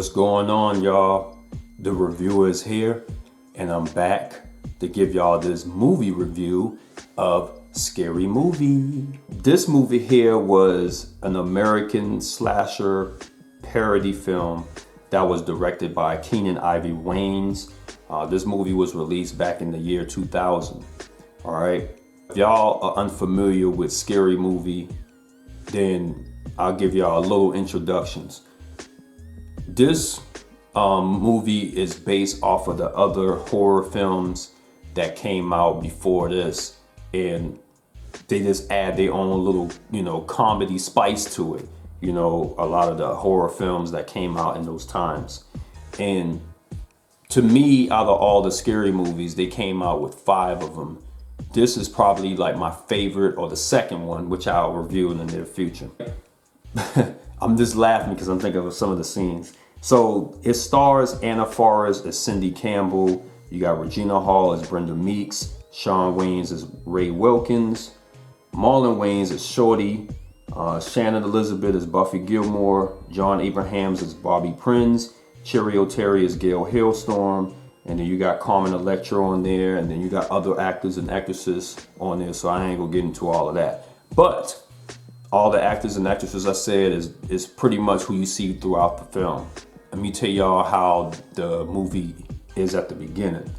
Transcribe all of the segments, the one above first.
What's going on, y'all? The reviewer is here, and I'm back to give y'all this movie review of Scary Movie. This movie here was an American slasher parody film that was directed by Keenan Ivory Wayans. This movie was released back in the year 2000. All right. If y'all are unfamiliar with Scary Movie, then I'll give y'all a little introductions. This movie is based off of the other horror films that came out before this, and they just add their own little, comedy spice to it. A lot of the horror films that came out in those times. And to me, out of all the Scary Movies, they came out with 5 of them. This is probably like my favorite, or the second one, which I'll review in the near future. I'm just laughing because I'm thinking of some of the scenes. So it stars Anna Faris as Cindy Campbell. You got Regina Hall as Brenda Meeks. Shawn Wayans as Ray Wilkins. Marlon Wayans as Shorty. Shannon Elizabeth as Buffy Gilmore. John Abrahams as Bobby Prinz. Cherry O'Terry as Gail Hailstorm. And then you got Carmen Electra on there. And then you got other actors and actresses on there. So I ain't gonna get into all of that. But all the actors and actresses I said is pretty much who you see throughout the film. Let me tell y'all how the movie is at the beginning.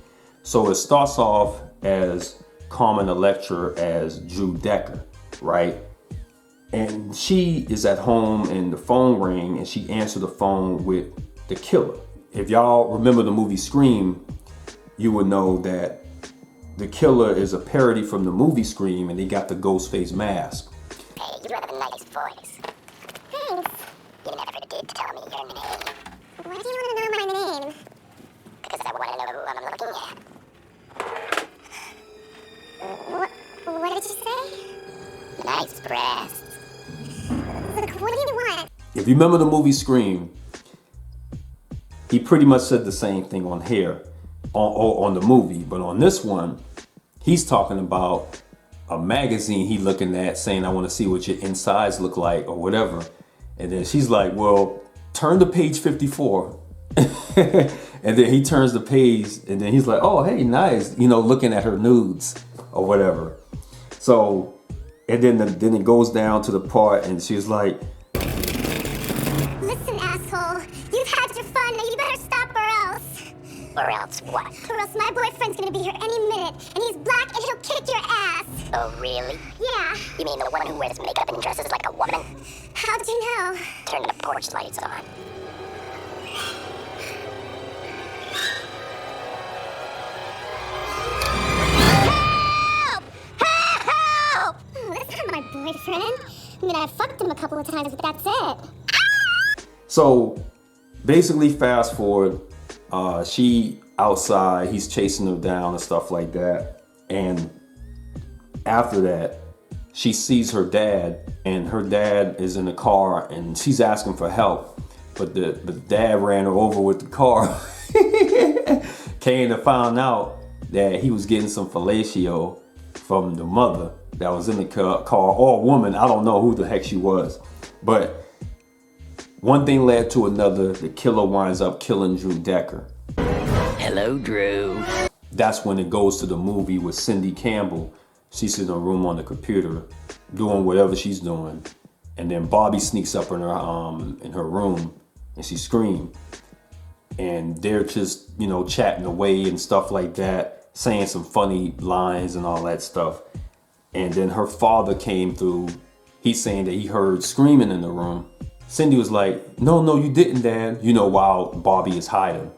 So it starts off as Carmen Electra as Drew Decker, right? And she is at home and the phone rang and she answered the phone with the killer. If y'all remember the movie Scream, you would know that the killer is a parody from the movie Scream, and they got the ghost face mask. Hey, you have a nice voice. Thanks. You never did tell me your name. Why do you want to know my name? Because I want to know who I'm looking at. What did you say? Nice breasts. Look, what do you want? If you remember the movie Scream, he pretty much said the same thing on here, on the movie. But on this one, he's talking about a magazine he looking at saying, I want to see what your insides look like or whatever. And then she's like, well, turn to page 54. And then he turns the page and then he's like, oh, hey, nice. Looking at her nudes or whatever. So, and then it goes down to the part and she's like, Listen, asshole. You've had your fun. Now you better stop or else. Or else what? Or else my boyfriend's gonna be here any minute, and he's black and he'll kick your ass. Oh, really? Yeah. You mean the one who wears makeup and dresses like a woman? How'd you know? Turn the porch lights on. Help! Help! Oh, that's not my boyfriend. I mean, I fucked him a couple of times, but that's it. so basically fast forward, she outside, he's chasing her down and stuff like that. And after that, she sees her dad, and her dad is in the car and she's asking for help. But the dad ran her over with the car. Came to find out that he was getting some fellatio from the mother that was in the car, or a woman. I don't know who the heck she was. But one thing led to another. The killer winds up killing Drew Decker. Hello, Drew. That's when it goes to the movie with Cindy Campbell. She's in a room on the computer doing whatever she's doing. And then Bobby sneaks up in her room and she screams. And they're just, chatting away and stuff like that, saying some funny lines and all that stuff. And then her father came through. He's saying that he heard screaming in the room. Cindy was like, no, you didn't, Dad. While Bobby is hiding.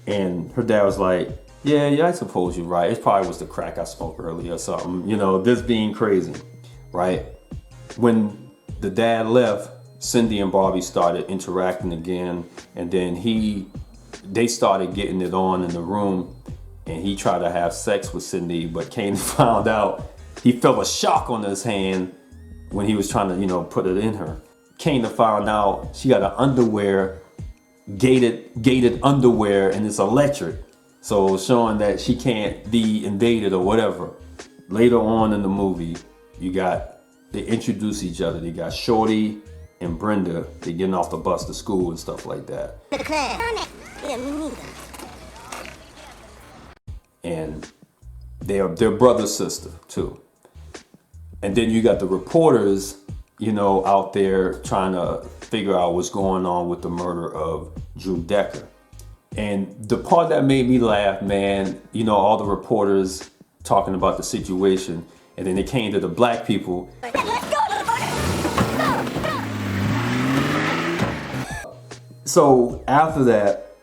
And her dad was like, yeah, I suppose you're right. It probably was the crack I smoked earlier or something. this being crazy, right? When the dad left, Cindy and Bobby started interacting again. And then they started getting it on in the room. And he tried to have sex with Cindy, but Kane found out he felt a shock on his hand when he was trying to, put it in her. Kane found out she got an underwear, gated underwear, and it's electric. So showing that she can't be invaded or whatever. Later on in the movie, they introduce each other. They got Shorty and Brenda, they're getting off the bus to school and stuff like that. Yeah, me neither. And they're brother sister too. And then you got the reporters, you know, out there trying to figure out what's going on with the murder of Drew Decker. And the part that made me laugh, man, you know, all the reporters talking about the situation, and then they came to the black people. So after that,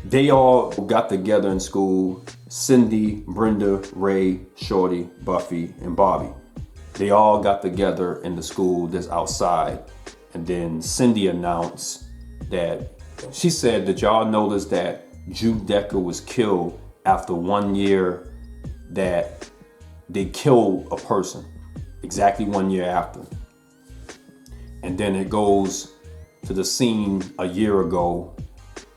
they all got together in school. Cindy, Brenda, Ray, Shorty, Buffy, and Bobby. They all got together in the school that's outside. And then Cindy announced that, she said that y'all noticed that Drew Decker was killed after 1 year that they killed a person. Exactly 1 year after. And then it goes to the scene a year ago.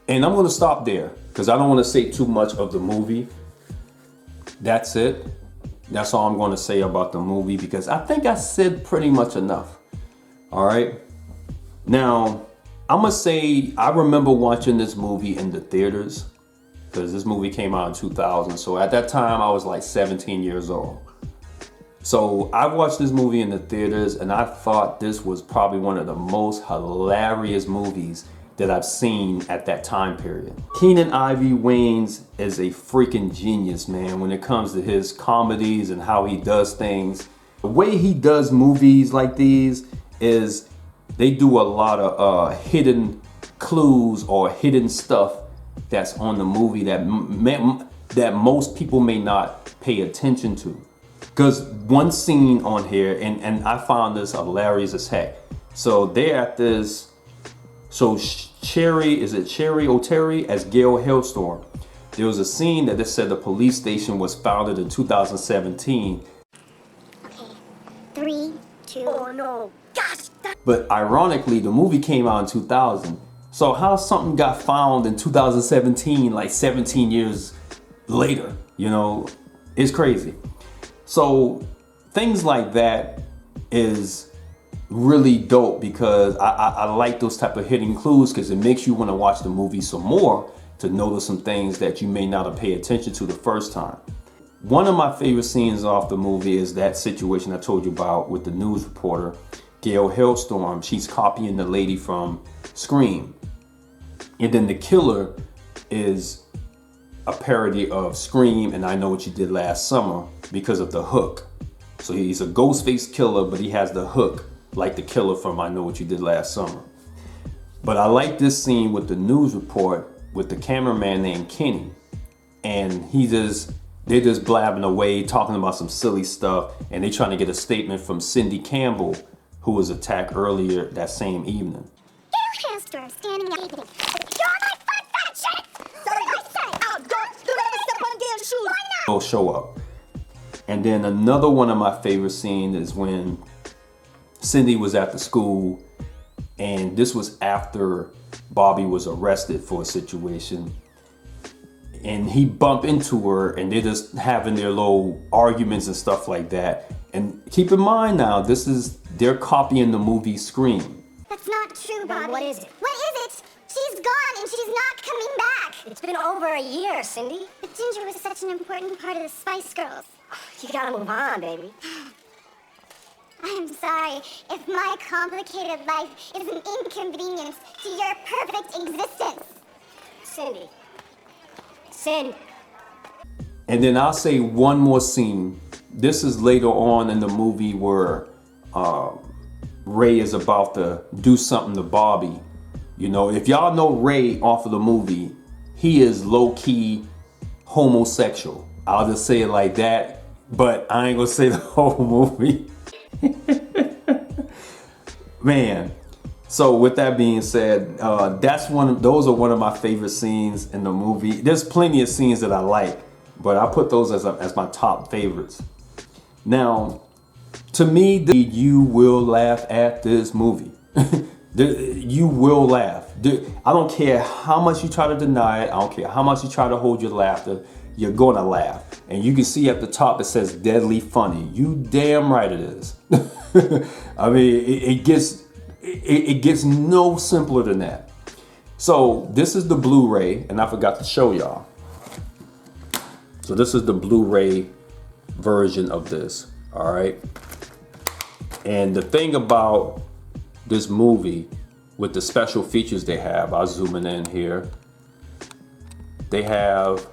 And I'm gonna stop there because I don't want to say too much of the movie. That's it. That's all I'm gonna say about the movie because I think I said pretty much enough. All right. Now, I'm gonna say I remember watching this movie in the theaters because this movie came out in 2000. So at that time, I was like 17 years old. So I watched this movie in the theaters and I thought this was probably one of the most hilarious movies that I've seen at that time period. Keenen Ivory Wayans is a freaking genius, man, when it comes to his comedies and how he does things. The way he does movies like these is they do a lot of hidden clues or hidden stuff that's on the movie that most people may not pay attention to. Because one scene on here, and I found this hilarious as heck. So they're at this, so Cherry O'Terry as Gail Hailstorm. There was a scene that they said the police station was founded in 2017. Okay, 3, 2. Oh no, gosh. But ironically, the movie came out in 2000. So how something got found in 2017, like 17 years later, you know, it's crazy. So things like that is really dope because I like those type of hidden clues because it makes you want to watch the movie some more to notice some things that you may not have paid attention to the first time. One of my favorite scenes off the movie is that situation I told you about with the news reporter, Gail Hailstorm. She's copying the lady from Scream. And then the killer is a parody of Scream and I Know What You Did Last Summer because of the hook. So he's a Ghostface killer, but he has the hook like the killer from I Know What You Did Last Summer. But I like this scene with the news report with the cameraman named Kenny. And they're just blabbing away, talking about some silly stuff, and they trying to get a statement from Cindy Campbell, who was attacked earlier that same evening. Hailstorm standing at evening. You're my fat shit! Sorry, I said, oh, don't ever step on Gail's shoes. Why not? They'll show up. And then another one of my favorite scenes is when Cindy was at the school, and this was after Bobby was arrested for a situation. And he bumped into her, and they're just having their little arguments and stuff like that. And keep in mind now, they're copying the movie Scream. That's not true, Bobby. Then what is it? What is it? She's gone and she's not coming back. It's been over a year, Cindy. But Ginger was such an important part of the Spice Girls. You gotta move on, baby. I'm sorry if my complicated life is an inconvenience to your perfect existence. Cindy. Cindy. And then I'll say one more scene. This is later on in the movie where Ray is about to do something to Bobby. You know, if y'all know Ray off of the movie, he is low-key homosexual. I'll just say it like that, but I ain't gonna say the whole movie. Man, so with that being said, those are one of my favorite scenes in the movie. There's plenty of scenes that I like, but I put those as my top favorites. Now, to me, you will laugh at this movie. You will laugh. I don't care how much you try to deny it. I don't care how much you try to hold your laughter. you're gonna laugh. And you can see at the top it says deadly funny. You damn right it is. I mean, it gets no simpler than that. So this is the Blu-ray, and I forgot to show y'all. So this is the Blu-ray version of this, all right? And the thing about this movie with the special features they have, I'll zoom in here. They have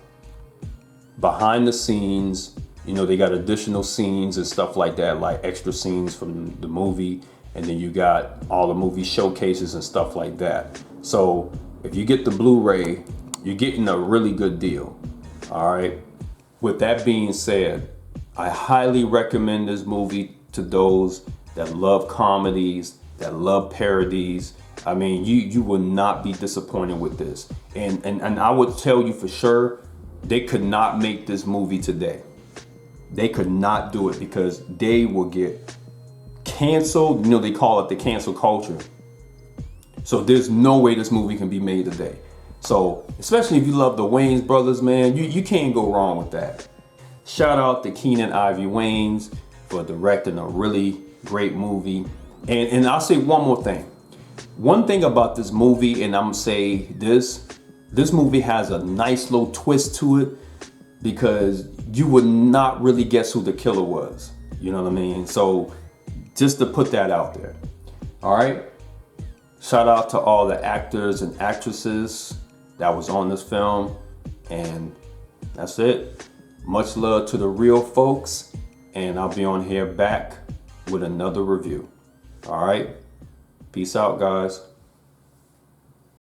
behind the scenes, you know, they got additional scenes and stuff like that, like extra scenes from the movie. And then you got all the movie showcases and stuff like that. So if you get the Blu-ray, you're getting a really good deal, all right? With that being said, I highly recommend this movie to those that love comedies, that love parodies. I mean, you will not be disappointed with this. And I would tell you for sure, they could not make this movie today. They could not do it because they will get canceled. You know, they call it the cancel culture. So there's no way this movie can be made today. So, especially if you love the Wayans brothers, man, you can't go wrong with that. Shout out to Keenan Ivory Wayans for directing a really great movie. And I'll say one more thing. One thing about this movie, and I'm gonna say this movie has a nice little twist to it because you would not really guess who the killer was. You know what I mean? So just to put that out there. All right. Shout out to all the actors and actresses that was on this film. And that's it. Much love to the real folks. And I'll be on here back with another review. All right. Peace out, guys.